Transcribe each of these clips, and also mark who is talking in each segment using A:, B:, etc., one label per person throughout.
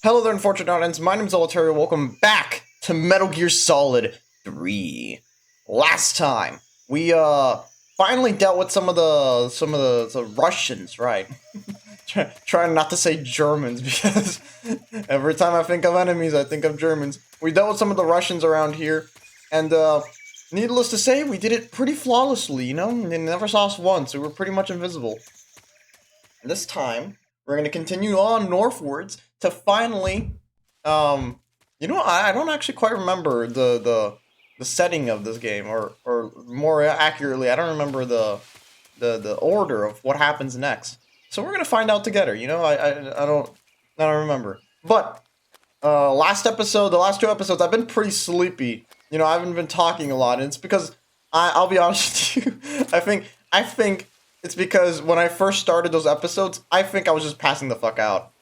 A: Hello there, unfortunate audience. My name is Olaterrio. Welcome back to Metal Gear Solid 3. Last time, we finally dealt with some of the Russians, right? Trying not to say Germans because every time I think of enemies, I think of Germans. We dealt with some of the Russians around here, and needless to say, we did it pretty flawlessly. You know, they never saw us once. We were pretty much invisible. This time, we're going to continue on northwards to finally, I don't actually quite remember the setting of this game, or more accurately, I don't remember the order of what happens next. So we're going to find out together, you know, I don't remember. But, last episode, the last two episodes, I've been pretty sleepy. You know, I haven't been talking a lot, and it's because, I'll be honest with you, I think it's because when I first started those episodes, I think I was just passing the fuck out.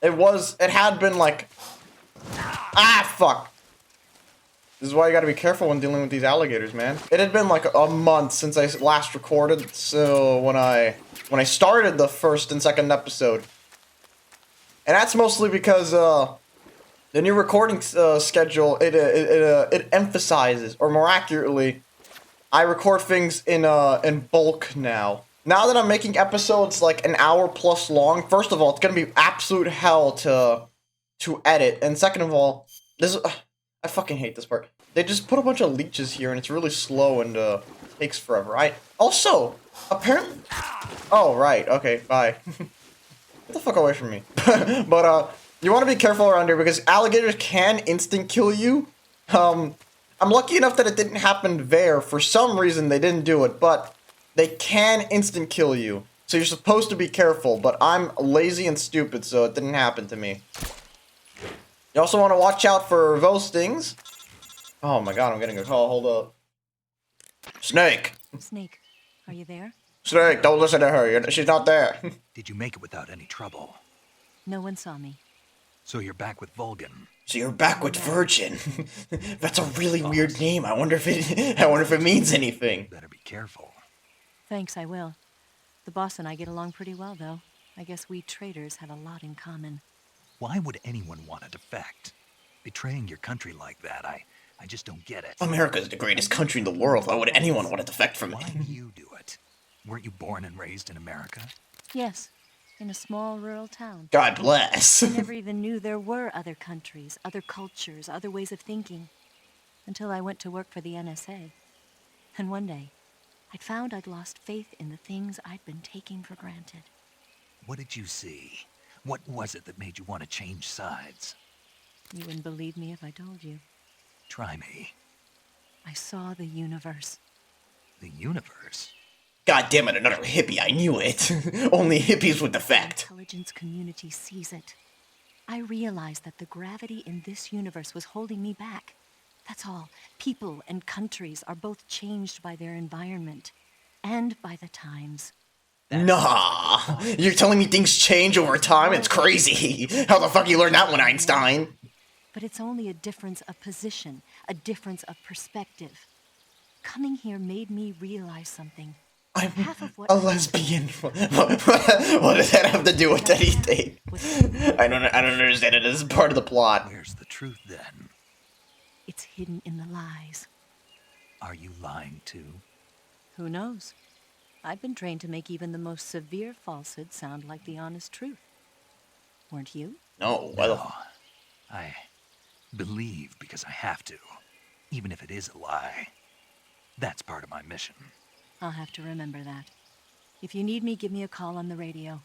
A: It had been like, fuck. This is why you gotta be careful when dealing with these alligators, man. It had been like a month since I last recorded, so when I started the first and second episode. And that's mostly because, the new recording schedule, it emphasizes, or more accurately, I record things in bulk now. Now that I'm making episodes like an hour plus long, first of all, it's gonna be absolute hell to edit, and second of all, I fucking hate this part. They just put a bunch of leeches here, and it's really slow and takes forever. Also apparently. Oh right, okay, bye. Get the fuck away from me. But you want to be careful around here because alligators can instant kill you. I'm lucky enough that it didn't happen there. For some reason, they didn't do it, but they can instant kill you. So you're supposed to be careful, but I'm lazy and stupid, so it didn't happen to me. You also want to watch out for those things. Oh my god, I'm getting a call. Hold up. Snake!
B: Snake, are you there?
A: Snake, don't listen to her. She's not there.
C: Did you make it without any trouble?
B: No one saw me.
C: So you're back with Vulcan.
A: So you're back with Virgin. That's a really weird name. I wonder if it means anything.
C: Better be careful.
B: Thanks, I will. The boss and I get along pretty well, though. I guess we traitors have a lot in common.
C: Why would anyone want to defect? Betraying your country like that, I just don't get it.
A: America is the greatest country in the world. Why would anyone want to defect from
C: Why
A: it?
C: do you do it? Weren't you born and raised in America?
B: Yes, in a small rural town.
A: God bless.
B: I never even knew there were other countries, other cultures, other ways of thinking. Until I went to work for the NSA. And one day, I'd found I'd lost faith in the things I'd been taking for granted.
C: What did you see? What was it that made you want to change sides?
B: You wouldn't believe me if I told you.
C: Try me.
B: I saw the universe.
C: The universe?
A: God damn it, another hippie. I knew it. Only hippies would defect.
B: The intelligence community sees it. I realized that the gravity in this universe was holding me back. That's all. People and countries are both changed by their environment and by the times.
A: Nah. You're telling me things change over time? It's crazy. How the fuck you learned that one, Einstein?
B: But it's only a difference of position, a difference of perspective. Coming here made me realize something.
A: I'm
B: Half of what
A: a lesbian. What does that have to do with anything? I don't understand it. This is part of the plot.
C: Where's the truth then?
B: It's hidden in the lies.
C: Are you lying too?
B: Who knows? I've been trained to make even the most severe falsehood sound like the honest truth. Weren't you?
A: No, well,
C: No. I believe because I have to, even if it is a lie. That's part of my mission.
B: I'll have to remember that. If you need me, give me a call on the radio.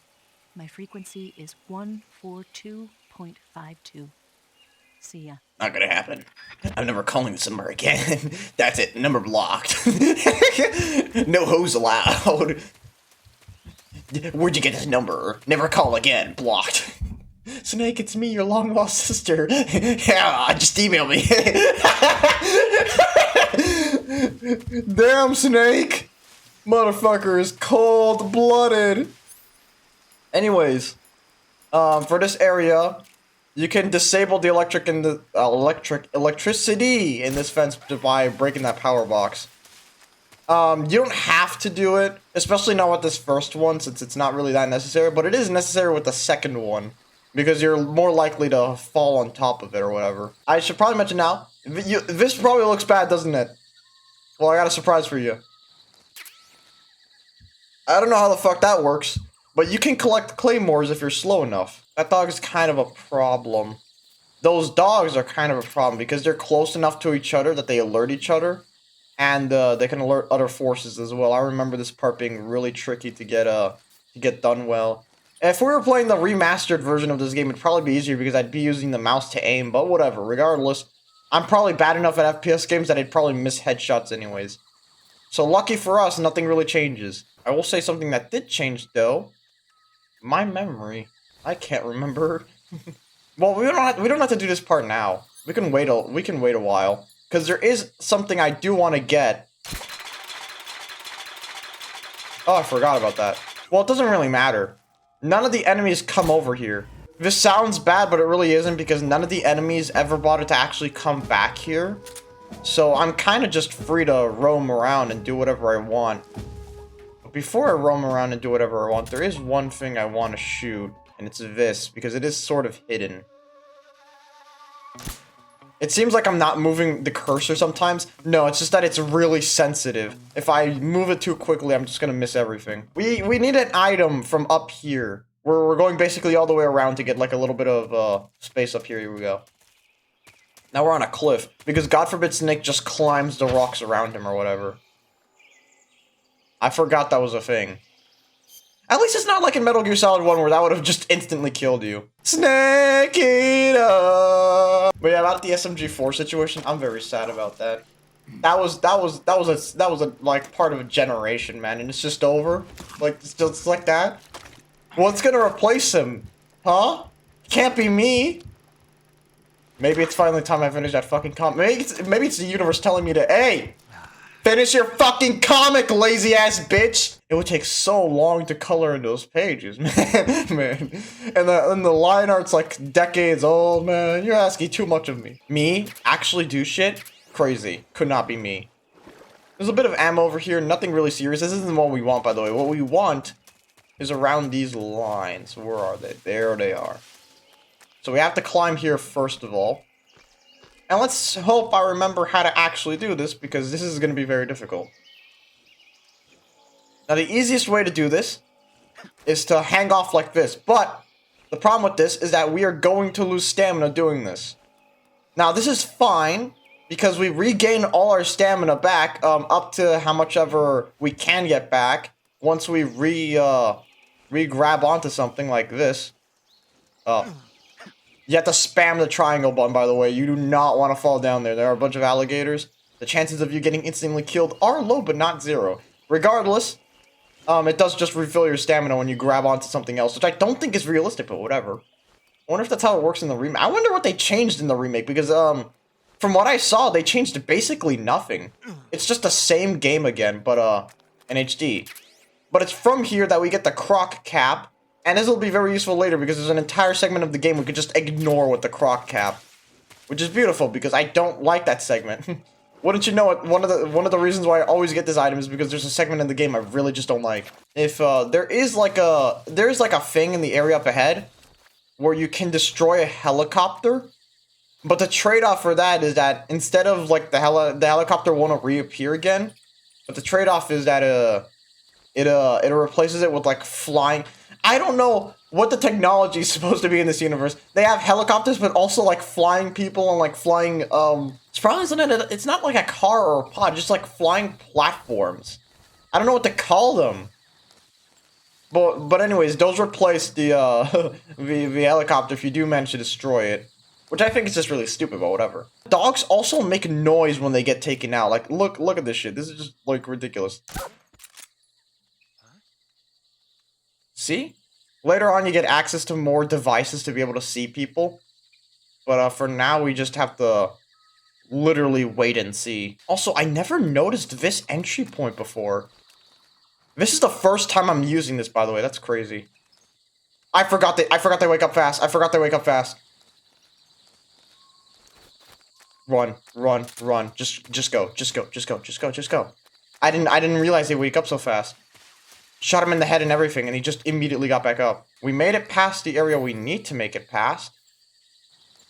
B: My frequency is 142.52. See ya.
A: not gonna happen. I'm never calling this number again. That's it. Number blocked. No hoes allowed. Where'd you get this number? Never call again. Blocked. Snake, it's me, your long lost sister. Yeah, just email me. Damn, Snake. Motherfucker is cold-blooded. Anyways, for this area, you can disable the electricity in this fence by breaking that power box. You don't have to do it, especially not with this first one, since it's not really that necessary, but it is necessary with the second one. because you're more likely to fall on top of it or whatever. I should probably mention now, this probably looks bad, doesn't it? Well, I got a surprise for you. I don't know how the fuck that works, but you can collect claymores if you're slow enough. That dog is kind of a problem. Those dogs are kind of a problem because they're close enough to each other that they alert each other, and they can alert other forces as well. I remember this part being really tricky to get done well. If we were playing the remastered version of this game, it'd probably be easier because I'd be using the mouse to aim, but whatever. Regardless, I'm probably bad enough at FPS games that I'd probably miss headshots anyways. So lucky for us, nothing really changes. I will say something that did change though. My memory. I can't remember. Well, we don't have to do this part now. We can wait a while because there is something I do want to get. Oh, I forgot about that. Well, it doesn't really matter. None of the enemies come over here. This sounds bad, but it really isn't because none of the enemies ever bothered to actually come back here. So I'm kind of just free to roam around and do whatever I want. But before I roam around and do whatever I want, there is one thing I want to shoot, and it's this, because it is sort of hidden. It seems like I'm not moving the cursor sometimes. No, it's just that it's really sensitive. If I move it too quickly, I'm just gonna miss everything. We need an item from up here. We're going basically all the way around to get like a little bit of space up here. Here we go. Now we're on a cliff, because God forbid Snake just climbs the rocks around him or whatever. I forgot that was a thing. At least it's not like in Metal Gear Solid 1 where that would have just instantly killed you. Snake Eater! But yeah, about the SMG4 situation, I'm very sad about that. That was a like part of a generation, man, and it's just over. Like it's just like that. What's gonna replace him? Huh? Can't be me. Maybe it's finally time I finish that fucking comic. Maybe it's the universe telling me to, hey, finish your fucking comic, lazy ass bitch. It would take so long to color in those pages, man. And the line art's like decades old, man. You're asking too much of me. Me actually do shit? Crazy. Could not be me. There's a bit of ammo over here. Nothing really serious. This isn't what we want, by the way. What we want is around these lines. Where are they? There they are. So we have to climb here first of all. And let's hope I remember how to actually do this, because this is going to be very difficult. Now, the easiest way to do this is to hang off like this. But the problem with this is that we are going to lose stamina doing this. Now, this is fine, because we regain all our stamina back up to how much ever we can get back once we re-grab onto something like this. You have to spam the triangle button, by the way. You do not want to fall down there. There are a bunch of alligators. The chances of you getting instantly killed are low, but not zero. Regardless, it does just refill your stamina when you grab onto something else, which I don't think is realistic, but whatever. I wonder if that's how it works in the remake. I wonder what they changed in the remake, because, from what I saw, they changed basically nothing. It's just the same game again, but, in HD. But it's from here that we get the croc cap. And this will be very useful later because there's an entire segment of the game we could just ignore with the croc cap. Which is beautiful because I don't like that segment. Wouldn't you know it, one of the reasons why I always get this item is because there's a segment in the game I really just don't like. If there is like a thing in the area up ahead where you can destroy a helicopter, but the trade-off for that is that instead of like the helicopter won't reappear again, but the trade-off is that it replaces it with like flying. I don't know what the technology is supposed to be in this universe. They have helicopters, but also like flying people and like flying, it's probably it's not like a car or a pod, just like flying platforms. I don't know what to call them. But anyways, those replace the, the helicopter if you do manage to destroy it. Which I think is just really stupid, but whatever. Dogs also make noise when they get taken out. Like, look at this shit. This is just, like, ridiculous. See? Later on, you get access to more devices to be able to see people. But for now, we just have to literally wait and see. Also, I never noticed this entry point before. This is the first time I'm using this, by the way. That's crazy. I forgot they wake up fast. I forgot they wake up fast. Run. Just go. I didn't realize they wake up so fast. Shot him in the head and everything, and he just immediately got back up. We made it past the area we need to make it past.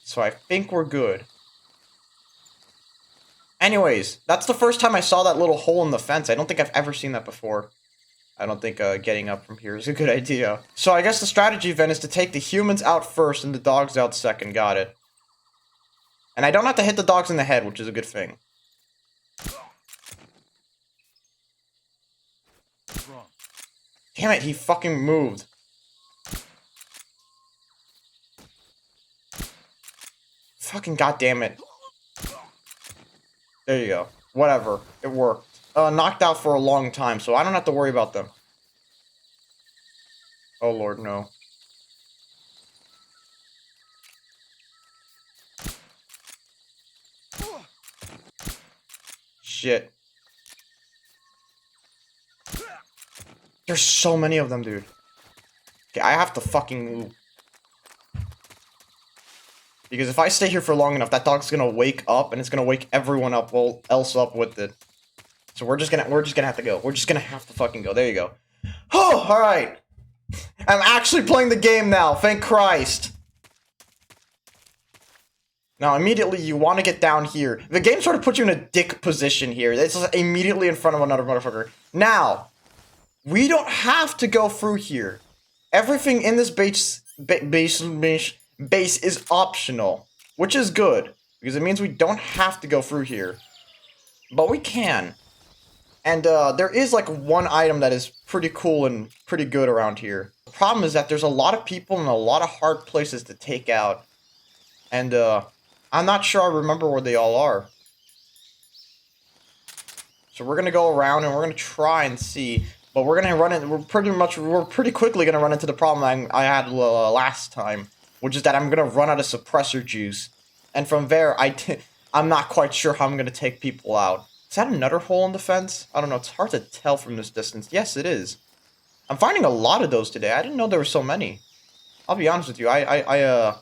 A: So I think we're good. Anyways, that's the first time I saw that little hole in the fence. I don't think I've ever seen that before. I don't think getting up from here is a good idea. So I guess the strategy then is to take the humans out first and the dogs out second. Got it. And I don't have to hit the dogs in the head, which is a good thing. Damn it, he fucking moved. Fucking goddamn it. There you go. Whatever. It worked. Knocked out for a long time, so I don't have to worry about them. Oh lord, no. Shit. There's so many of them, dude. Okay, I have to fucking move. Because if I stay here for long enough, that dog's gonna wake up, and it's gonna wake everyone up, well, else up with it. So we're just gonna have to go. We're just gonna have to fucking go. There you go. Oh, alright. I'm actually playing the game now, thank Christ. Now, immediately, you want to get down here. The game sort of puts you in a dick position here. It's just immediately in front of another motherfucker. Now, we don't have to go through here. Everything in this base is optional, which is good, because it means we don't have to go through here. But we can. And there is like one item that is pretty cool and pretty good around here. The problem is that there's a lot of people and a lot of hard places to take out. And I'm not sure I remember where they all are. So we're gonna go around and we're gonna try and see. But we're gonna run it. We're pretty quickly gonna run into the problem I had last time, which is that I'm gonna run out of suppressor juice, and from there I'm not quite sure how I'm gonna take people out. Is that another hole in the fence? I don't know. It's hard to tell from this distance. Yes, it is. I'm finding a lot of those today. I didn't know there were so many. I'll be honest with you. I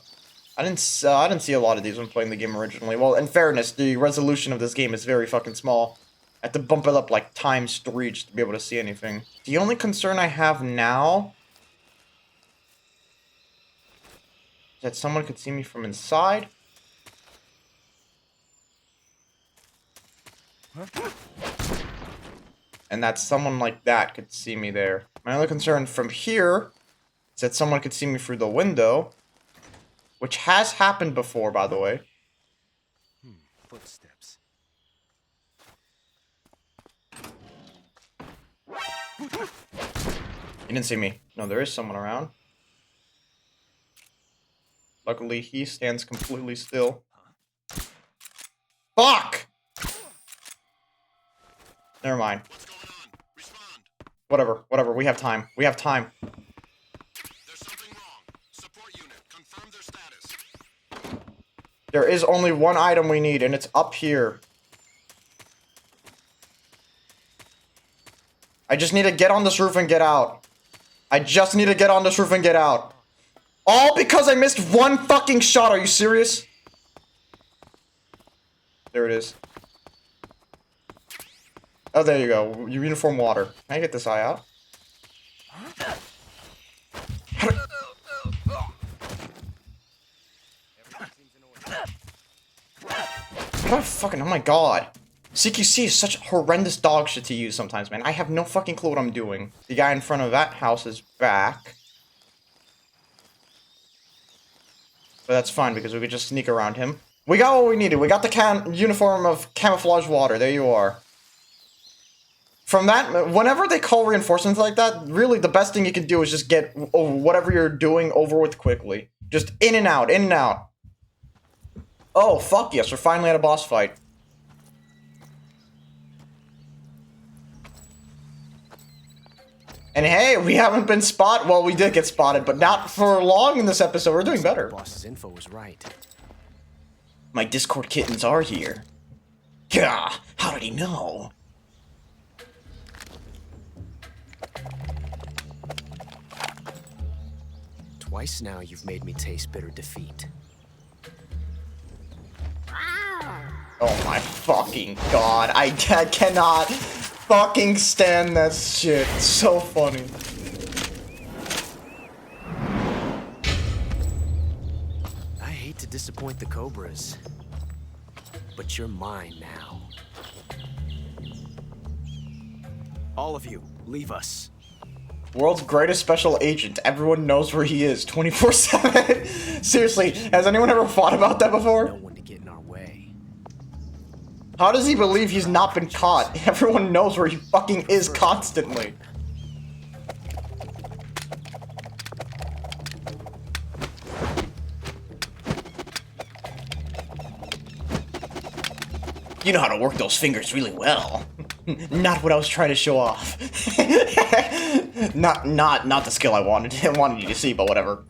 A: didn't see a lot of these when playing the game originally. Well, in fairness, the resolution of this game is very fucking small. I have to bump it up like ×3 just to be able to see anything. The only concern I have now is that someone could see me from inside. And that someone like that could see me there. My only concern from here is that someone could see me through the window. Which has happened before, by the way.
D: Footsteps.
A: He didn't see me. No, there is someone around. Luckily, he stands completely still. Fuck! Never mind.
D: What's going on? Respond.
A: Whatever. We have time. We have time.
D: There's something wrong. Support unit. Confirm their status.
A: There is only one item we need, and it's up here. I just need to get on this roof and get out. I just need to get on this roof and get out. All because I missed one fucking shot. Are you serious? There it is. Oh, there you go. Your uniform water. Can I get this eye out? How do... How do I fucking... Oh my god. CQC is such horrendous dog shit to use sometimes, man. I have no fucking clue what I'm doing. The guy in front of that house is back. But that's fine, because we could just sneak around him. We got what we needed. We got the uniform of camouflage water. There you are. From that, whenever they call reinforcements like that, really the best thing you can do is just get whatever you're doing over with quickly. Just in and out, in and out. Oh, fuck yes, we're finally at a boss fight. And hey, we haven't been spotted. Well, we did get spotted, but not for long in this episode. We're doing better.
E: Boss's info was right.
A: My Discord kittens are here. Gah, how did he know?
E: Twice now you've made me taste bitter defeat.
A: Oh my fucking god, I cannot. fucking stand that shit. It's so funny.
E: I hate to disappoint the Cobras, but you're mine now. All of you, leave us.
A: World's greatest special agent. Everyone knows where he is 24/7. Seriously, has anyone ever thought about that
E: No
A: before?
E: one to get in our way.
A: How does he believe he's not been caught? Everyone knows where he fucking is constantly. You know how to work those fingers really well. Not what I was trying to show off. not the skill I wanted you to see, but whatever.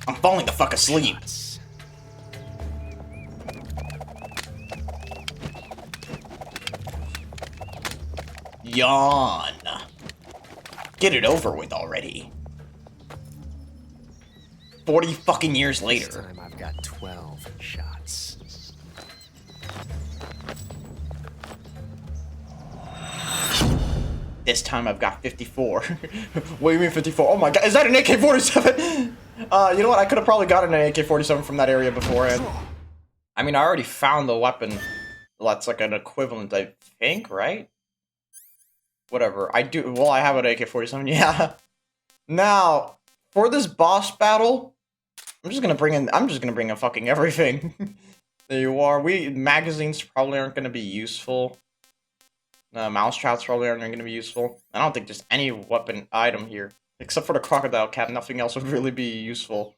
A: I'm falling the fuck asleep. Yawn. Get it over with already. 40 fucking years
E: This
A: later.
E: time I've got 12 shots.
A: This time I've got 54. What do you mean 54? Oh my god, is that an AK-47? You know what? I could have probably gotten an AK-47 from that area beforehand. I mean, I already found the weapon. That's like an equivalent, I think, right? Whatever. I do. Well, I have an AK-47. Yeah. Now, for this boss battle, I'm just gonna bring in fucking everything. There you are. Magazines probably aren't gonna be useful. Mouse traps probably aren't going to be useful. I don't think there's any weapon item here. Except for the crocodile cap, nothing else would really be useful.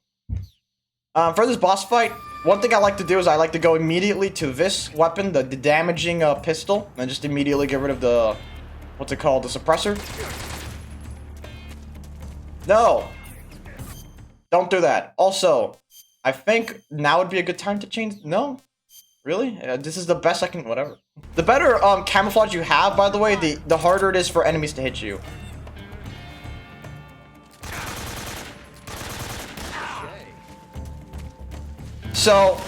A: For this boss fight, one thing I like to do is I like to go immediately to this weapon, the damaging pistol, and just immediately get rid of the, what's it called, the suppressor. No! Don't do that. Also, I think now would be a good time to change. No? Really? This is the best I can, whatever. The better camouflage you have, by the way, the harder it is for enemies to hit you. So,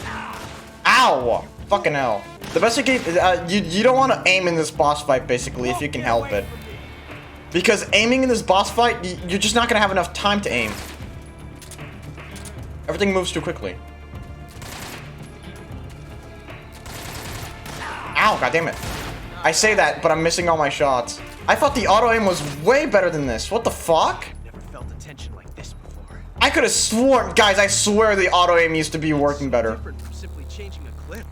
A: ow! Fucking hell. The best you can, you don't want to aim in this boss fight, basically, if you can help it. Because aiming in this boss fight, you're just not going to have enough time to aim. Everything moves too quickly. Ow, goddammit. I say that, but I'm missing all my shots. I thought the auto-aim was way better than this. What the fuck?
E: Never felt a tension like this before.
A: I could have sworn... Guys, I swear the auto-aim used to be working better.
E: Different from simply changing a clip.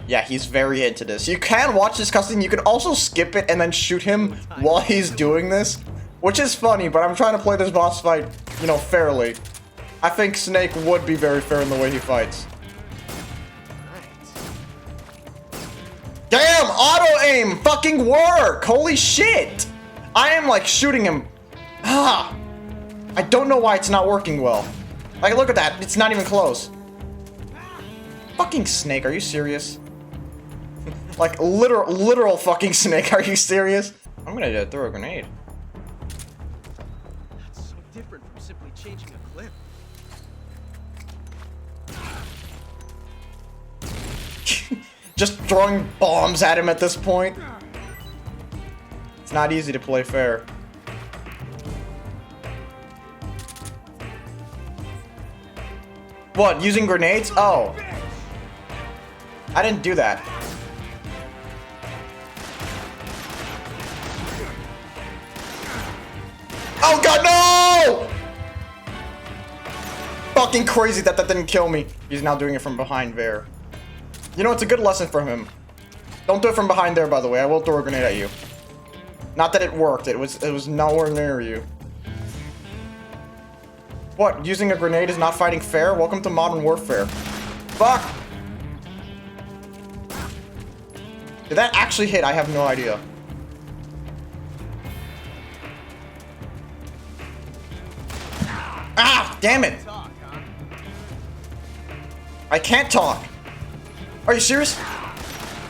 A: Yeah, he's very into this. You can watch this cutscene. You can also skip it and then shoot him while he's doing this. Which is funny, but I'm trying to play this boss fight, you know, fairly. I think Snake would be very fair in the way he fights. Damn, auto-aim fucking work! Holy shit! I am like shooting him. Ah! I don't know why it's not working well. Like, look at that. It's not even close. Fucking Snake, are you serious? Like, literal fucking Snake, are you serious? I'm gonna throw a grenade.
E: That's so different from simply changing a clip.
A: Just throwing bombs at him at this point. It's not easy to play fair. What, using grenades? Oh. I didn't do that. Oh god, no! Fucking crazy that didn't kill me. He's now doing it from behind there. You know, it's a good lesson for him. Don't do it from behind there, by the way. I will throw a grenade at you. Not that it worked. It was nowhere near you. What? Using a grenade is not fighting fair? Welcome to Modern Warfare. Fuck! Did that actually hit? I have no idea. Ah! Damn it! I can't talk. Are you serious?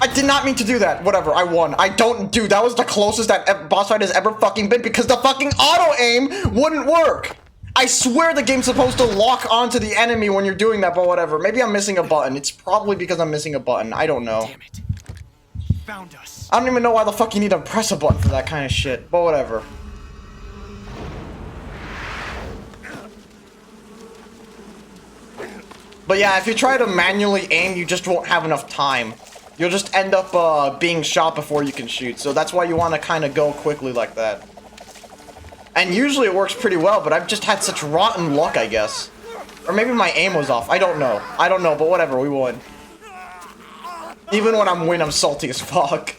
A: I did not mean to do that. Whatever, I won. I don't do. That was the closest that boss fight has ever fucking been because the fucking auto-aim wouldn't work. I swear the game's supposed to lock onto the enemy when you're doing that, but whatever. Maybe I'm missing a button. It's probably because I'm missing a button. I don't know.
E: Damn it. Found us.
A: I don't even know why the fuck you need to press a button for that kind of shit, but whatever. But yeah, if you try to manually aim, you just won't have enough time. You'll just end up being shot before you can shoot, so that's why you want to kind of go quickly like that. And usually it works pretty well, but I've just had such rotten luck, I guess. Or maybe my aim was off. I don't know, but whatever, we won. Even when I'm I'm salty as fuck.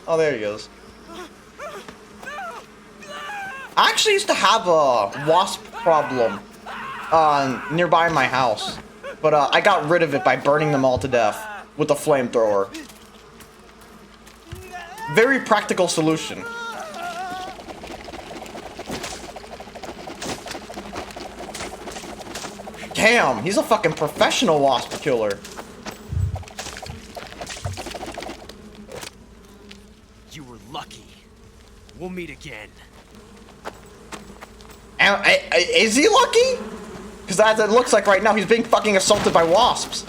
A: Oh, there he goes. I actually used to have a wasp problem nearby my house. But I got rid of it by burning them all to death with a flamethrower. Very practical solution. Damn, he's a fucking professional wasp killer.
E: You were lucky. We'll meet again.
A: And, is he lucky? Because as it looks like right now, he's being fucking assaulted by wasps.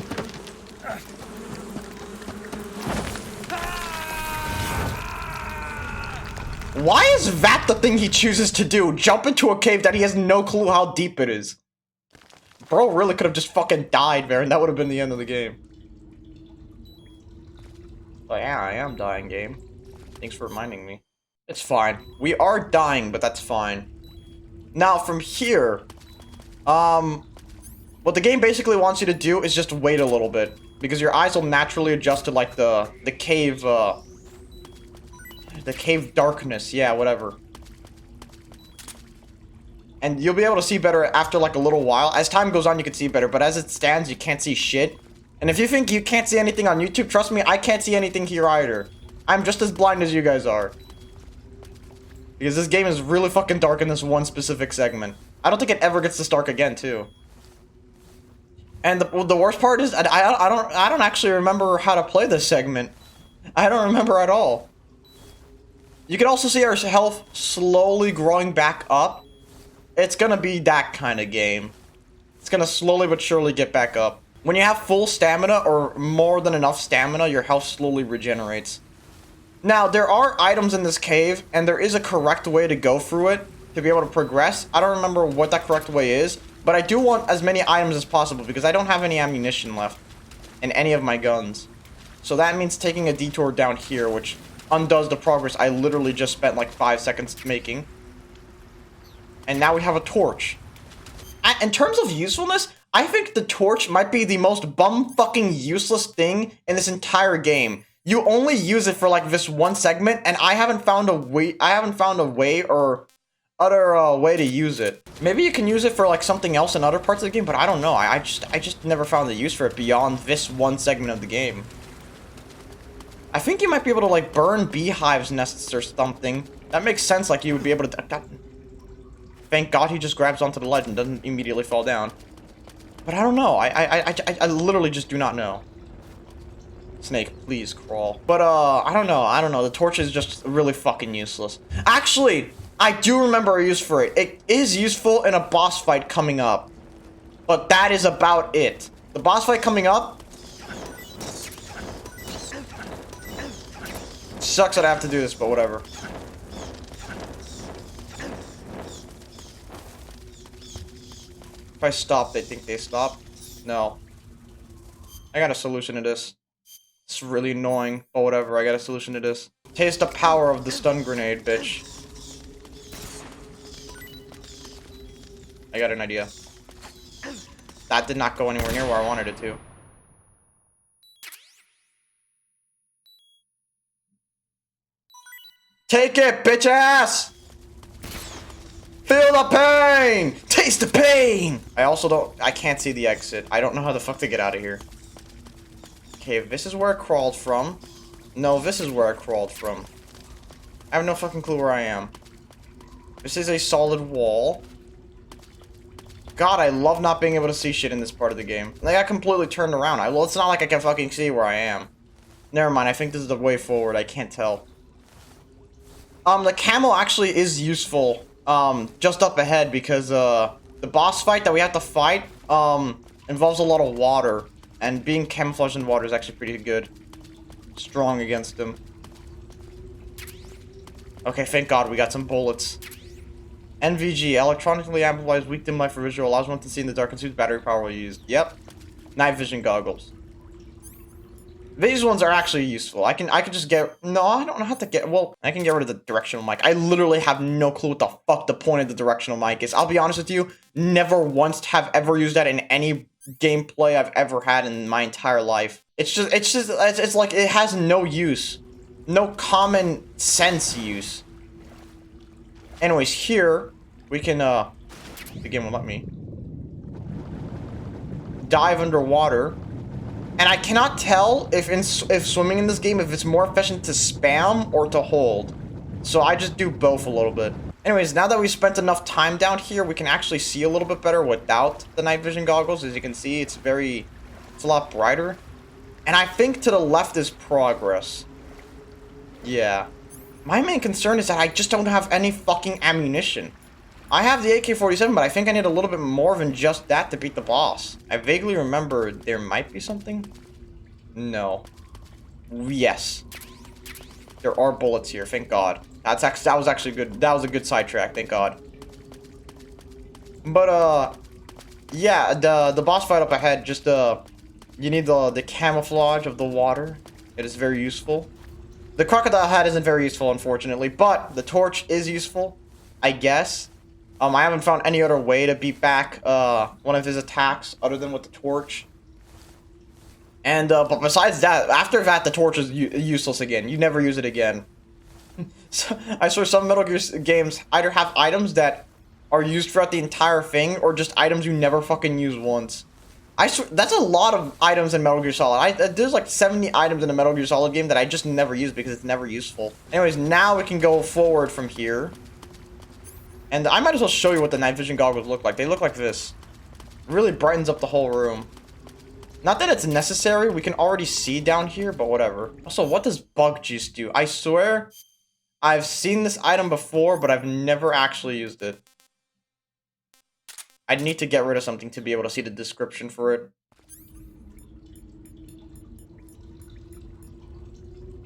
A: Why is that the thing he chooses to do? Jump into a cave that he has no clue how deep it is. Bro really could have just fucking died there, and that would have been the end of the game. But yeah, I am dying, game. Thanks for reminding me. It's fine. We are dying, but that's fine. Now, from here... what the game basically wants you to do is just wait a little bit, because your eyes will naturally adjust to like the cave darkness, yeah, whatever. And you'll be able to see better after like a little while. As time goes on, you can see better, but as it stands, you can't see shit. And if you think you can't see anything on YouTube, trust me, I can't see anything here either. I'm just as blind as you guys are. Because this game is really fucking dark in this one specific segment. I don't think it ever gets this dark again, too. And the worst part is, I don't actually remember how to play this segment. I don't remember at all. You can also see our health slowly growing back up. It's gonna be that kind of game. It's gonna slowly but surely get back up. When you have full stamina, or more than enough stamina, your health slowly regenerates. Now, there are items in this cave, and there is a correct way to go through it to be able to progress. I don't remember what that correct way is, but I do want as many items as possible because I don't have any ammunition left in any of my guns. So that means taking a detour down here, which undoes the progress I literally just spent like 5 seconds making. And now we have a torch. In terms of usefulness, I think the torch might be the most bum-fucking useless thing in this entire game. You only use it for like this one segment, and I haven't found a way or other way to use it. Maybe you can use it for like something else in other parts of the game, but I don't know. I just never found the use for it beyond this one segment of the game. I think you might be able to like burn beehives nests or something. That makes sense. Like you would be able to. Thank God he just grabs onto the ledge and doesn't immediately fall down. But I don't know. I literally just do not know. Snake, please crawl. But I don't know. The torch is just really fucking useless. Actually, I do remember a use for it. It is useful in a boss fight coming up. But that is about it. The boss fight coming up. Sucks that I have to do this, but whatever. If I stop, they think they stop. No. I got a solution to this. It's really annoying, but whatever, I got a solution to this. Taste the power of the stun grenade, bitch. I got an idea. That did not go anywhere near where I wanted it to. Take it, bitch ass! Feel the pain! Taste the pain! I can't see the exit. I don't know how the fuck to get out of here. Okay, if this is where I crawled from. No, this is where I crawled from. I have no fucking clue where I am. This is a solid wall. God, I love not being able to see shit in this part of the game. Like, I completely turned around. Well, it's not like I can fucking see where I am. Never mind, I think this is the way forward. I can't tell. The camel actually is useful. Just up ahead because, The boss fight that we have to fight involves a lot of water, and being camouflaged in water is actually pretty good. Strong against him. Okay, thank God we got some bullets. NVG, electronically amplifies weak dim light for visual, allows one to see in the dark, consumes battery power while used. Yep. Night vision goggles. These ones are actually useful. I can just get... No, I don't know how to get... Well, I can get rid of the directional mic. I literally have no clue what the fuck the point of the directional mic is. I'll be honest with you, never once have ever used that in any gameplay I've ever had in my entire life. It's like it has no use. No common sense use. Anyways, here, we can, the game will let me dive underwater. And I cannot tell if swimming in this game, if it's more efficient to spam or to hold. So I just do both a little bit. Anyways, now that we spent enough time down here, we can actually see a little bit better without the night vision goggles. As you can see, it's a lot brighter. And I think to the left is progress. Yeah. My main concern is that I just don't have any fucking ammunition. I have the AK-47, but I think I need a little bit more than just that to beat the boss. I vaguely remember there might be something. No. Yes. There are bullets here, thank God. That was actually good. That was a good sidetrack, thank God. But, yeah, the boss fight up ahead, just, you need the camouflage of the water. It is very useful. The crocodile hat isn't very useful, unfortunately, but the torch is useful, I guess. I haven't found any other way to beat back one of his attacks other than with the torch. And but besides that, after that, the torch is useless again. You never use it again. So, I swear some Metal Gear games either have items that are used throughout the entire thing, or just items you never fucking use once. I swear, that's a lot of items in Metal Gear Solid. There's like 70 items in a Metal Gear Solid game that I just never use because it's never useful. Anyways, now we can go forward from here. And I might as well show you what the night vision goggles look like. They look like this. It really brightens up the whole room. Not that it's necessary. We can already see down here, but whatever. Also, what does bug juice do? I swear I've seen this item before, but I've never actually used it. I'd need to get rid of something to be able to see the description for it.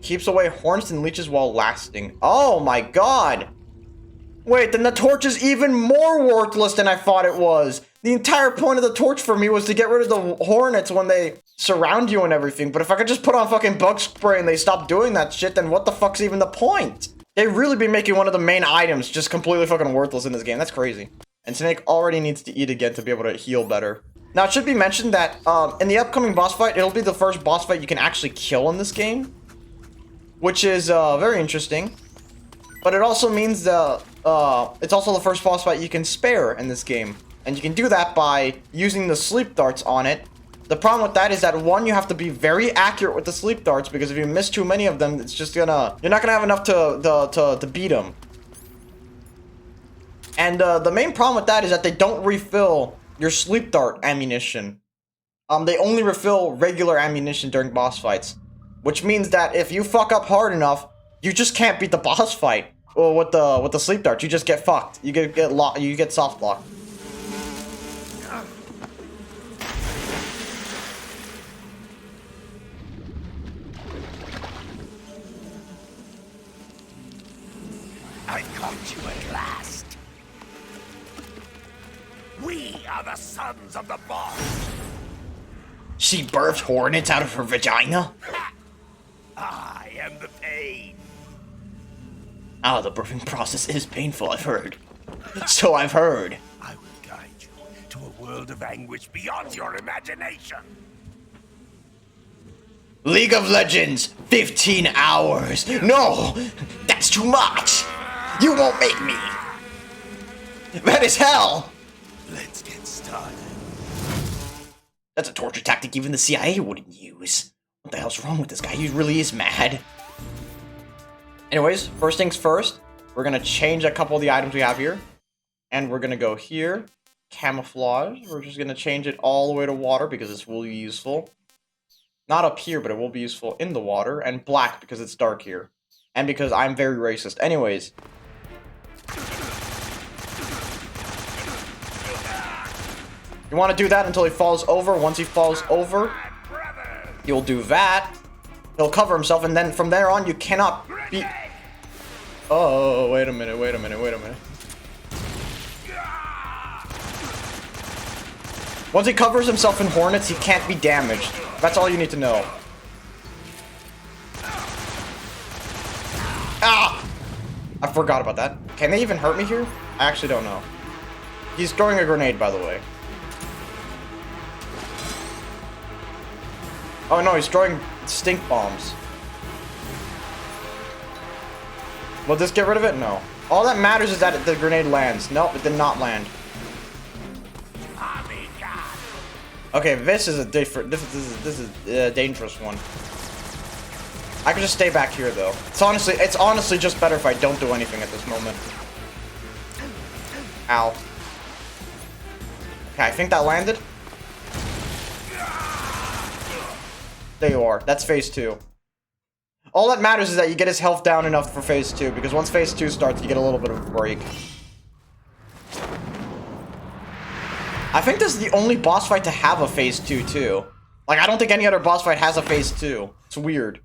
A: Keeps away hornets and leeches while lasting. Oh my God! Wait, then the torch is even more worthless than I thought it was. The entire point of the torch for me was to get rid of the hornets when they surround you and everything. But if I could just put on fucking bug spray and they stop doing that shit, then what the fuck's even the point? They really be making one of the main items just completely fucking worthless in this game. That's crazy. And Snake already needs to eat again to be able to heal better. Now, it should be mentioned that in the upcoming boss fight, it'll be the first boss fight you can actually kill in this game. Which is very interesting. But it also means it's also the first boss fight you can spare in this game. And you can do that by using the sleep darts on it. The problem with that is that, one, you have to be very accurate with the sleep darts, because if you miss too many of them, it's just gonna... You're not gonna have enough to beat them. And the main problem with that is that they don't refill your sleep dart ammunition. They only refill regular ammunition during boss fights. Which means that if you fuck up hard enough, you just can't beat the boss fight. Well, with the sleep darts, you just get fucked. You get soft locked.
F: I caught you at last. We are the sons of the boss.
A: She birthed hornets out of her vagina?
F: I am the pain.
A: Ah, the birthing process is painful, I've heard. So I've heard.
F: I will guide you to a world of anguish beyond your imagination.
A: League of Legends, 15 hours. No, that's too much. You won't make me. That is hell.
F: Let's get started.
A: That's a torture tactic even the CIA wouldn't use. What the hell's wrong with this guy? He really is mad. Anyways, first things first, we're gonna change a couple of the items we have here. And we're gonna go here, camouflage. We're just gonna change it all the way to water because it's really useful. Not up here, but it will be useful in the water. And black because it's dark here. And because I'm very racist. Anyways. You want to do that until he falls over. Once he falls over, you'll do that. He'll cover himself, and then from there on, you cannot be... Oh, wait a minute, wait a minute, wait a minute. Once he covers himself in hornets, he can't be damaged. That's all you need to know. Ah! I forgot about that. Can they even hurt me here? I actually don't know. He's throwing a grenade, by the way. Oh no, he's throwing stink bombs. Will this get rid of it? No. All that matters is that the grenade lands. Nope, it did not land. Okay, this is a different. This is a dangerous one. I could just stay back here though. It's honestly just better if I don't do anything at this moment. Ow. Okay, I think that landed. There you are. That's phase 2. All that matters is that you get his health down enough for phase 2, because once phase 2 starts, you get a little bit of a break. I think this is the only boss fight to have a phase 2 too. Like, I don't think any other boss fight has a phase 2. It's weird.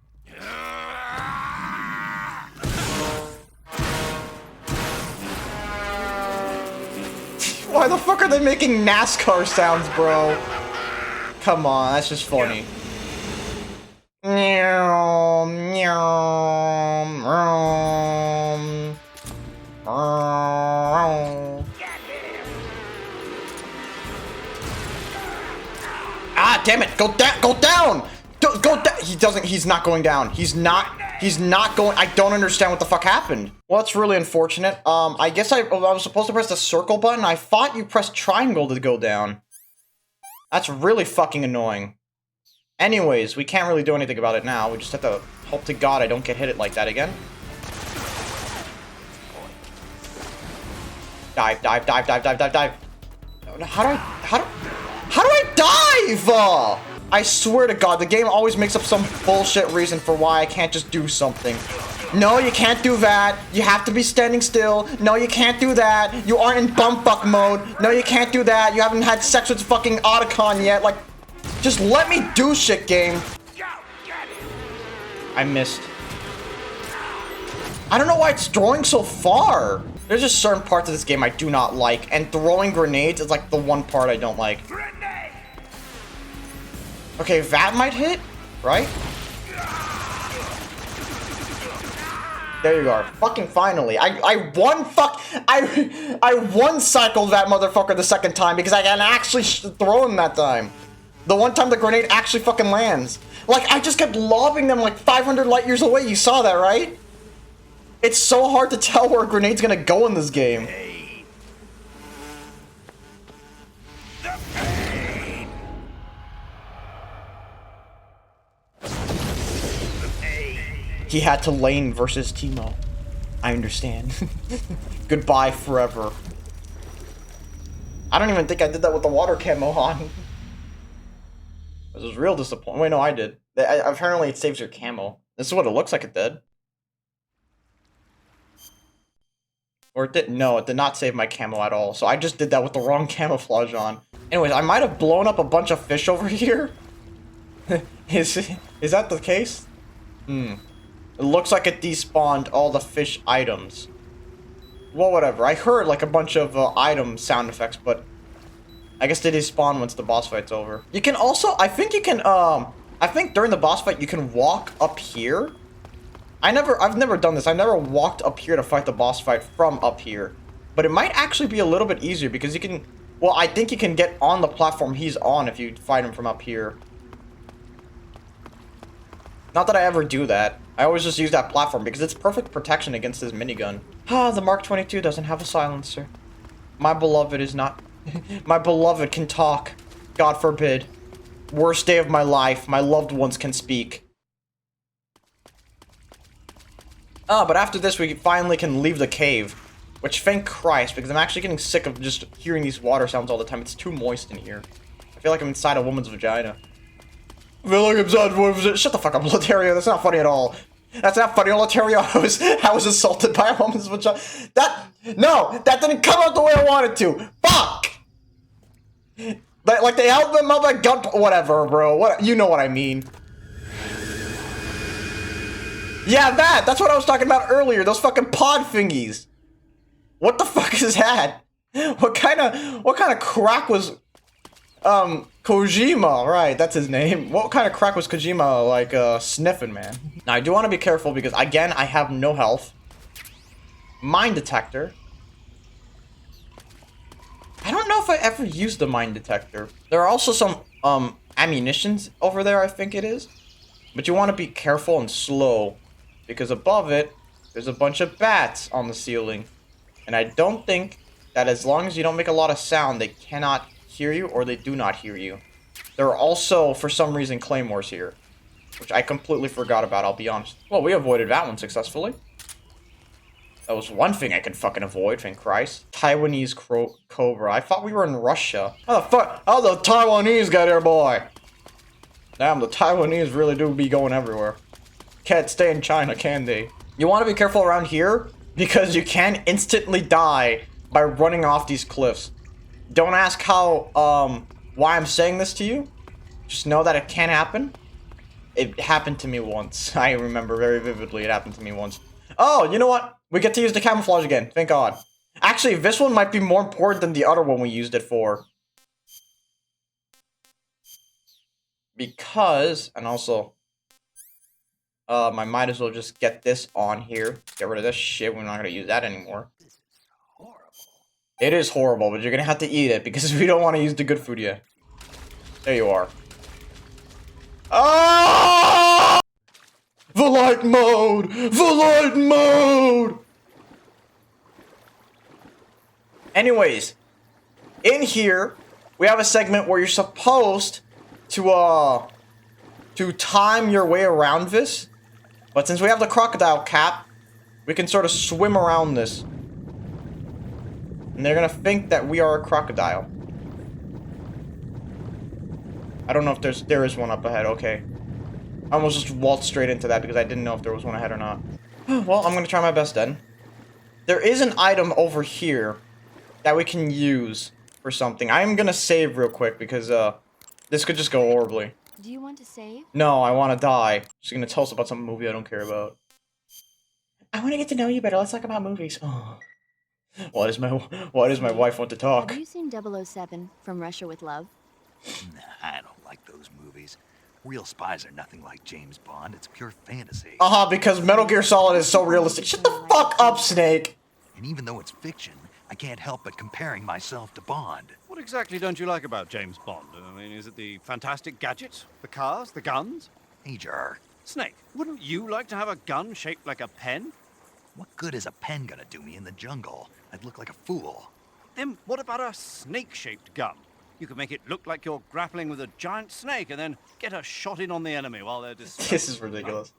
A: Why the fuck are they making NASCAR sounds, bro? Come on, that's just funny. Meow, meow, meow, meow. Ah, damn it! Go down! Go down! Go down! He doesn't. He's not going down. He's not going. I don't understand what the fuck happened. Well, it's really unfortunate. I guess I was supposed to press the circle button. I thought you pressed triangle to go down. That's really fucking annoying. Anyways, we can't really do anything about it now. We just have to hope to God I don't get hit it like that again. Dive, dive, dive, dive, dive, dive, dive. How do I dive? I swear to God, the game always makes up some bullshit reason for why I can't just do something. No, you can't do that. You have to be standing still. No, you can't do that. You aren't in bumfuck mode. No, you can't do that. You haven't had sex with fucking Otacon yet. Like, just let me do shit, game. I missed. I don't know why it's throwing so far. There's just certain parts of this game I do not like, and throwing grenades is like the one part I don't like. Okay, that might hit, right? There you are. Fucking finally. I one cycled that motherfucker the second time because I can actually throw him that time. The one time the grenade actually fucking lands. Like, I just kept lobbing them like 500 light years away. You saw that, right? It's so hard to tell where a grenade's gonna go in this game. He had to lane versus Teemo. I understand. Goodbye forever. I don't even think I did that with the water camo on. This was real disappointing. Wait, no, I did. Apparently it saves your camo. This is what it looks like it did. Or it didn't. No, it did not save my camo at all. So I just did that with the wrong camouflage on. Anyways, I might have blown up a bunch of fish over here. Is that the case? It looks like it despawned all the fish items. Well, whatever. I heard like a bunch of item sound effects, but I guess they despawn once the boss fight's over. You can also, I think you can, I think during the boss fight you can walk up here. I've never done this. I've never walked up here to fight the boss fight from up here. But it might actually be a little bit easier because you can, well, I think you can get on the platform he's on if you fight him from up here. Not that I ever do that. I always just use that platform because it's perfect protection against his minigun. Ah, the Mark 22 doesn't have a silencer. My beloved is not... My beloved can talk. God forbid. Worst day of my life. My loved ones can speak. Ah, but after this we finally can leave the cave. Which, thank Christ, because I'm actually getting sick of just hearing these water sounds all the time. It's too moist in here. I feel like I'm inside a woman's vagina. I feel like I'm inside a woman's vagina. Shut the fuck up, Olaterrio. That's not funny at all. That's not funny, Olaterrio. I was assaulted by a woman's vagina. No, that didn't come out the way I wanted to. Fuck! Like they held them up at gun. Whatever, bro. What you know what I mean? Yeah, that's what I was talking about earlier. Those fucking pod thingies. What the fuck is that? What kind of crack was Kojima? Right, that's his name. What kind of crack was Kojima like sniffing, man? Now I do want to be careful because again I have no health. Mine detector. I don't know if I ever used the mine detector. There are also some ammunitions over there, I think it is. But you want to be careful and slow because above it there's a bunch of bats on the ceiling. And I don't think that as long as you don't make a lot of sound, they cannot hear you or they do not hear you. There are also, for some reason, claymores here, which I completely forgot about, I'll be honest. Well, we avoided that one successfully. That was one thing I could fucking avoid, thank Christ. Taiwanese cobra. I thought we were in Russia. How the fuck? How the Taiwanese got here, boy? Damn, the Taiwanese really do be going everywhere. Can't stay in China, can they? You want to be careful around here because you can instantly die by running off these cliffs. Don't ask how, why I'm saying this to you. Just know that it can happen. It happened to me once. I remember very vividly it happened to me once. Oh, you know what? We get to use the camouflage again. Thank God. Actually, this one might be more important than the other one we used it for. Because, and also, I might as well just get this on here. Get rid of this shit. We're not going to use that anymore. It is horrible, but you're going to have to eat it because we don't want to use the good food yet. There you are. Ah! The light mode! The light mode! Anyways, in here, we have a segment where you're supposed to time your way around this. But since we have the crocodile cap, we can sort of swim around this. And they're gonna think that we are a crocodile. I don't know if there is one up ahead, okay. I almost just waltzed straight into that because I didn't know if there was one ahead or not. Well, I'm gonna try my best then. There is an item over here that we can use for something. I am gonna save real quick because this could just go horribly.
B: Do you want to save?
A: No, I want to die. She's gonna tell us about some movie I don't care about. I want to get to know you better. Let's talk about movies. Oh. Why does my wife want to talk?
B: Have you seen 007 From Russia with Love?
C: Nah, I don't like those movies. Real spies are nothing like James Bond. It's pure fantasy.
A: Because Metal Gear Solid is so realistic. Shut the fuck up, Snake!
C: And even though it's fiction, I can't help but comparing myself to Bond.
G: What exactly don't you like about James Bond? I mean, is it the fantastic gadgets? The cars? The guns?
C: Hey, Jar.
G: Snake, wouldn't you like to have a gun shaped like a pen?
C: What good is a pen gonna do me in the jungle? I'd look like a fool.
G: Then what about a snake-shaped gun? You could make it look like you're grappling with a giant snake and then get a shot in on the enemy while they're distracted.
A: This is ridiculous.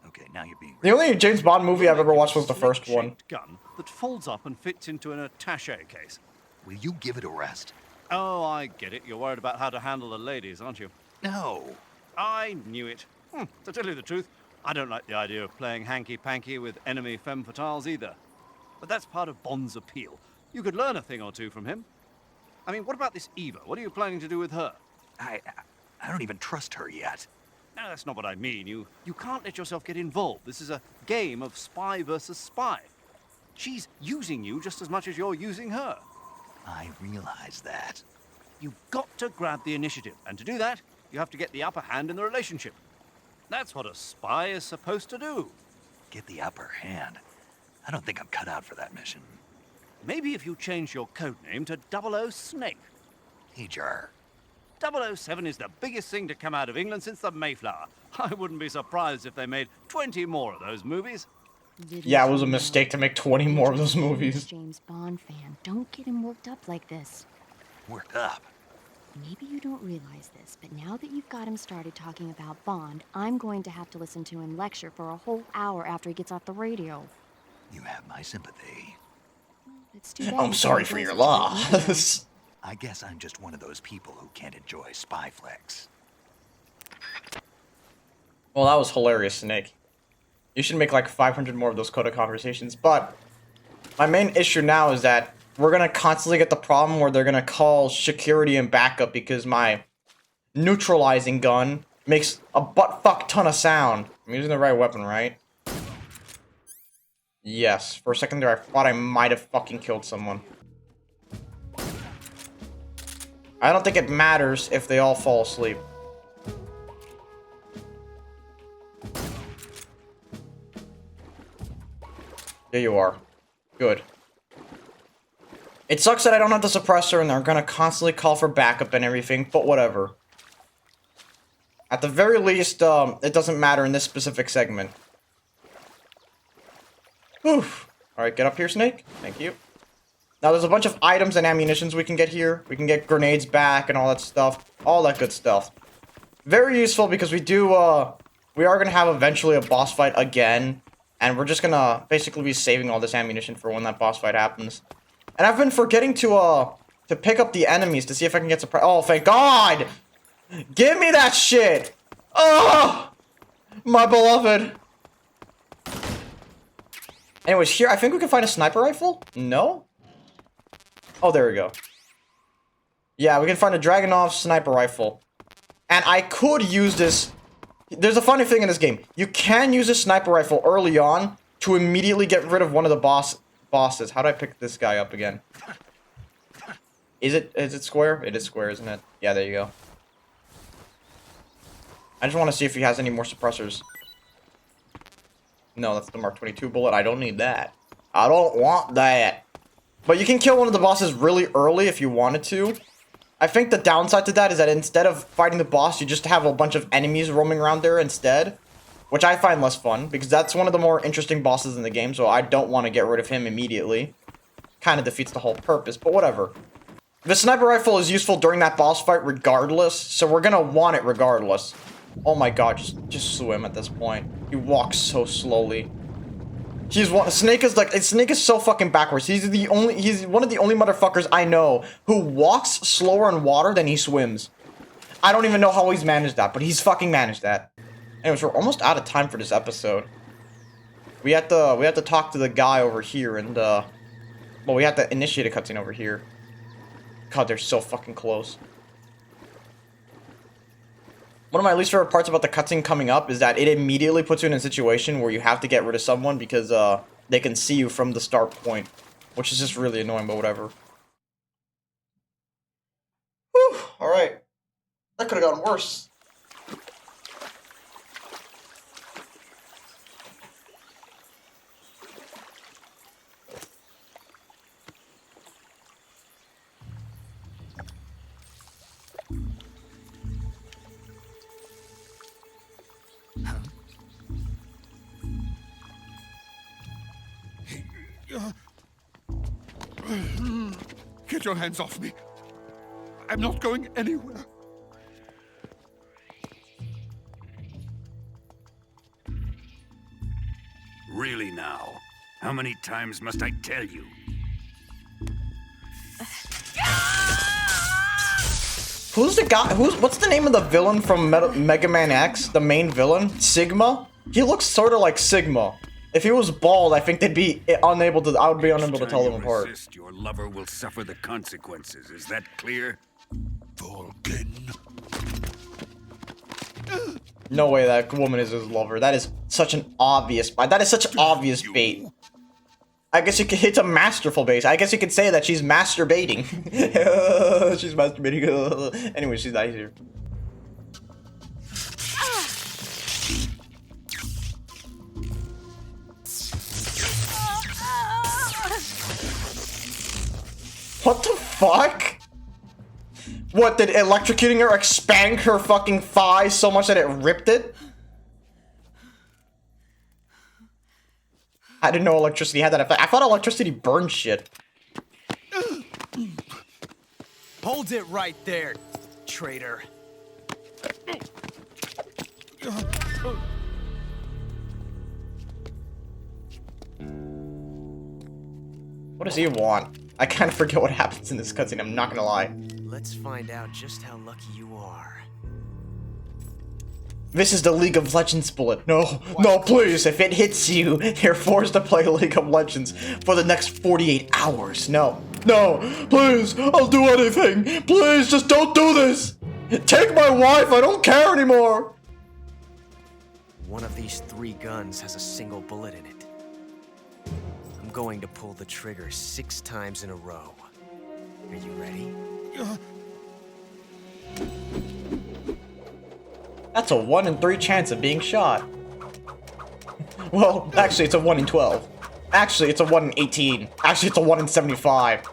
C: Okay, now you're being...
A: The only James Bond movie I've ever watched was the first one.
G: Snake-shaped gun that folds up and fits into an attaché case.
C: Will you give it a rest?
G: Oh, I get it. You're worried about how to handle the ladies, aren't you?
C: No.
G: I knew it. To tell you the truth, I don't like the idea of playing hanky-panky with enemy femme fatales either. But that's part of Bond's appeal. You could learn a thing or two from him. I mean, what about this Eva? What are you planning to do with her?
C: I don't even trust her yet.
G: No, that's not what I mean. You can't let yourself get involved. This is a game of spy versus spy. She's using you just as much as you're using her.
C: I realize that.
G: You've got to grab the initiative. And to do that, you have to get the upper hand in the relationship. That's what a spy is supposed to do.
C: Get the upper hand. I don't think I'm cut out for that mission.
G: Maybe if you change your codename to 00 Snake.
C: Hey, Jar.
G: 007 is the biggest thing to come out of England since the Mayflower. I wouldn't be surprised if they made 20 more of those movies.
A: Yeah, it was a mistake to make 20 more of those movies.
B: James Bond fan. Don't get him worked up like this.
C: Worked up.
B: Maybe you don't realize this, but now that you've got him started talking about Bond, I'm going to have to listen to him lecture for a whole hour after he gets off the radio.
C: You have my sympathy.
B: It's too bad.
A: I'm sorry for your loss.
C: I guess I'm just one of those people who can't enjoy spy flicks.
A: Well, that was hilarious, Snake. You should make like 500 more of those Coda conversations, but my main issue now is that we're gonna constantly get the problem where they're gonna call security and backup because my neutralizing gun makes a butt-fuck ton of sound. I'm using the right weapon, right? Yes. For a second there, I thought I might have fucking killed someone. I don't think it matters if they all fall asleep. There you are. Good. It sucks that I don't have the suppressor and they're gonna constantly call for backup and everything, but whatever. At the very least, it doesn't matter in this specific segment. Whew. Alright, get up here, Snake. Thank you. Now, there's a bunch of items and ammunitions we can get here. We can get grenades back and all that stuff. All that good stuff. Very useful because we are gonna have eventually a boss fight again. And we're just gonna basically be saving all this ammunition for when that boss fight happens. And I've been forgetting to pick up the enemies to see if I can get surprised. Oh, thank God! Give me that shit! Oh! My beloved! Anyways, here, I think we can find a sniper rifle? No? Oh, there we go. Yeah, we can find a Dragunov sniper rifle. And I could use this... There's a funny thing in this game. You can use a sniper rifle early on to immediately get rid of one of the bosses. How do I pick this guy up again? Is it square? It is square, isn't it? Yeah, there you go. I just want to see if he has any more suppressors. No, that's the Mark 22 bullet. I don't need that. I don't want that. But you can kill one of the bosses really early if you wanted to. I think the downside to that is that instead of fighting the boss, you just have a bunch of enemies roaming around there instead. Which I find less fun, because that's one of the more interesting bosses in the game, so I don't want to get rid of him immediately. Kind of defeats the whole purpose, but whatever. The sniper rifle is useful during that boss fight regardless, so we're gonna want it regardless. Oh my God, just swim at this point. He walks so slowly. Snake is so fucking backwards. He's one of the only motherfuckers I know who walks slower in water than he swims. I don't even know how he's managed that, but he's fucking managed that. Anyways, we're almost out of time for this episode. We have to talk to the guy over here and well, we have to initiate a cutscene over here. God, they're so fucking close. One of my least favorite parts about the cutscene coming up is that it immediately puts you in a situation where you have to get rid of someone because they can see you from the start point, which is just really annoying, but whatever. Whew, alright. That could have gone worse.
F: Get your hands off me. I'm not going anywhere.
H: Really now? How many times must I tell you?
A: Who's the guy? What's the name of the villain from Mega Man X? The main villain? Sigma? He looks sort of like Sigma. If he was bald, I think they'd be unable to. I would be unable to tell them apart.
H: Resist, your lover will suffer the consequences. Is that clear?
F: Vulcan.
A: No way that woman is his lover. That is such an obvious. That is such obvious bait. I guess you could. It's a masterful bait. I guess you could say that she's masturbating. She's masturbating. Anyway, she's not here. What the fuck? What, did electrocuting her expand her fucking thigh so much that it ripped it? I didn't know electricity had that effect. I thought electricity burned shit.
E: Hold it right there, traitor.
A: What does he want? I kind of forget what happens in this cutscene, I'm not gonna lie.
E: Let's find out just how lucky you are.
A: This is the League of Legends bullet. No, no, please. If it hits you, you're forced to play League of Legends for the next 48 hours. No, no, please. I'll do anything. Please, just don't do this. Take my wife. I don't care anymore.
E: One of these 3 guns has a single bullet in it. I'm going to pull the trigger 6 times in a row. Are you ready?
A: That's a 1 in 3 chance of being shot. Well, actually, it's a 1 in 12. Actually, it's a 1 in 18. Actually, it's a 1 in 75.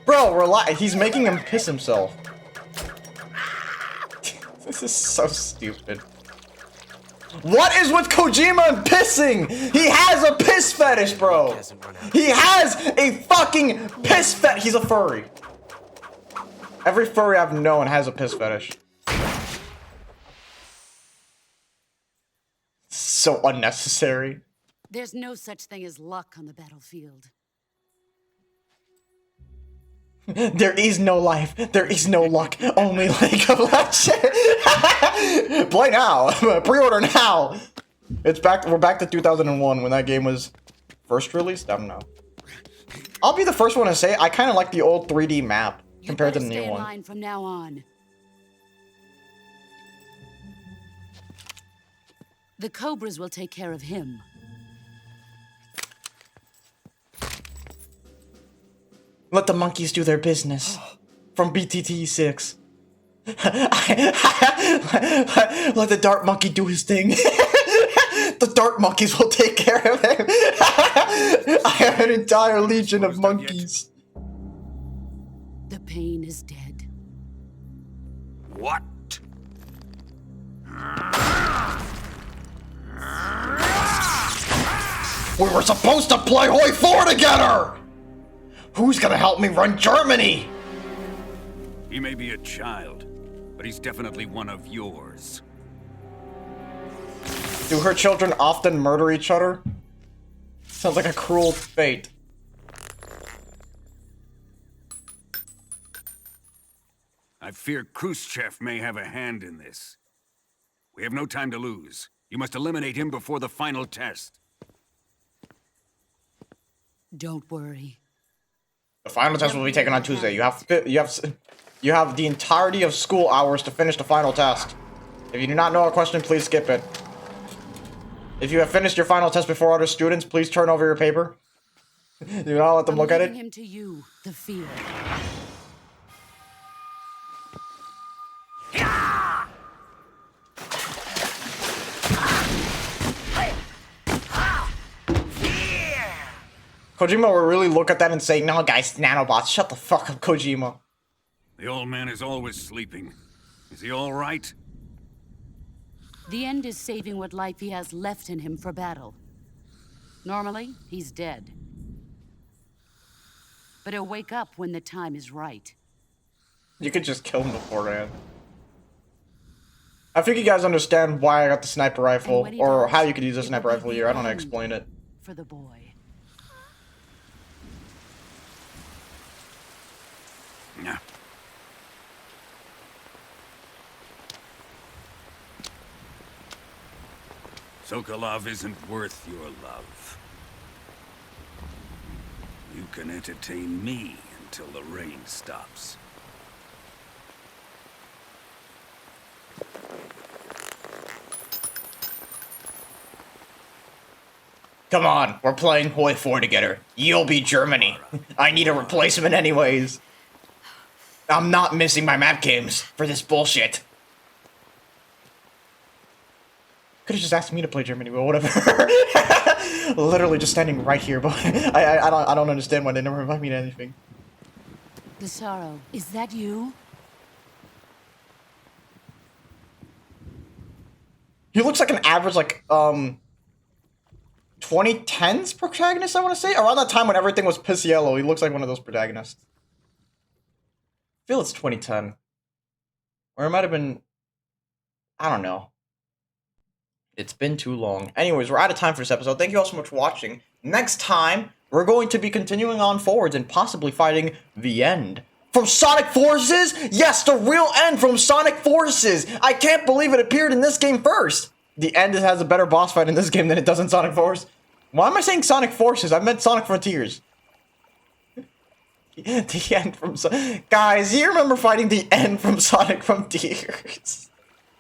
A: Bro, relax. He's making him piss himself. This is so stupid. What is with Kojima and pissing? He has a piss fetish, bro. He has a fucking piss fetish. He's a furry. Every furry I've known has a piss fetish. So unnecessary.
I: There's no such thing as luck on the battlefield.
A: There is no life. There is no luck. Only League of Legends. Play now. Pre-order now. It's back. We're back to 2001 when that game was first released. I don't know. I'll be the first one to say I kind of like the old 3D map compared to the new one.
I: Line from now on. The Cobras will take care of him.
A: Let the monkeys do their business. From BTT 6. Let the dart monkey do his thing. The dart monkeys will take care of him. I have an entire legion of monkeys.
I: The pain is dead.
H: What?
A: We were supposed to play Hoi 4 together! Who's gonna help me run Germany?
H: He may be a child, but he's definitely one of yours.
A: Do her children often murder each other? Sounds like a cruel fate.
H: I fear Khrushchev may have a hand in this. We have no time to lose. You must eliminate him before the final test.
I: Don't worry.
A: The final test will be taken on Tuesday. You have the entirety of school hours to finish the final test. If you do not know a question, please skip it. If you have finished your final test before other students, please turn over your paper. Do not let them look at it.
I: Him to you, the field.
A: Kojima will really look at that and say, "No, guys, nanobots, shut the fuck up, Kojima."
H: The old man is always sleeping. Is he all right?
I: The end is saving what life he has left in him for battle. Normally, he's dead. But he'll wake up when the time is right.
A: You could just kill him beforehand. I think you guys understand why I got the sniper rifle, or how you could use a sniper rifle here. I don't know how to explain it.
I: For the boy.
H: Yeah. Sokolov isn't worth your love. You can entertain me until the rain stops.
A: Come on, we're playing Hoi 4 together. You'll be Germany. I need a replacement anyways. I'm not missing my map games for this bullshit. Could've just asked me to play Germany, but whatever. Literally just standing right here, but I don't understand why they never invite me to anything.
I: The sorrow, is that you?
A: He looks like an average, like, 2010s protagonist, I want to say? Around that time when everything was piss yellow, he looks like one of those protagonists. I feel it's 2010. Or it might have been... I don't know. It's been too long. Anyways, we're out of time for this episode. Thank you all so much for watching. Next time, we're going to be continuing on forwards and possibly fighting the end From Sonic Forces? Yes, the real end from Sonic Forces! I can't believe it appeared in this game first! The end has a better boss fight in this game than it does in Sonic Force. Why am I saying Sonic Forces? I meant Sonic Frontiers. The end from Guys, you remember fighting the end from Sonic Frontiers?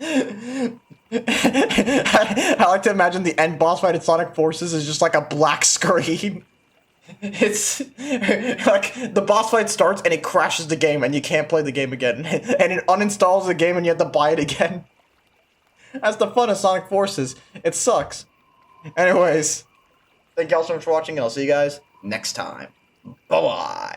A: I like to imagine the end boss fight in Sonic Forces is just like a black screen. It's like the boss fight starts and it crashes the game and you can't play the game again. And it uninstalls the game and you have to buy it again. That's the fun of Sonic Forces. It sucks. Anyways, thank y'all so much for watching and I'll see you guys next time. Bye-bye.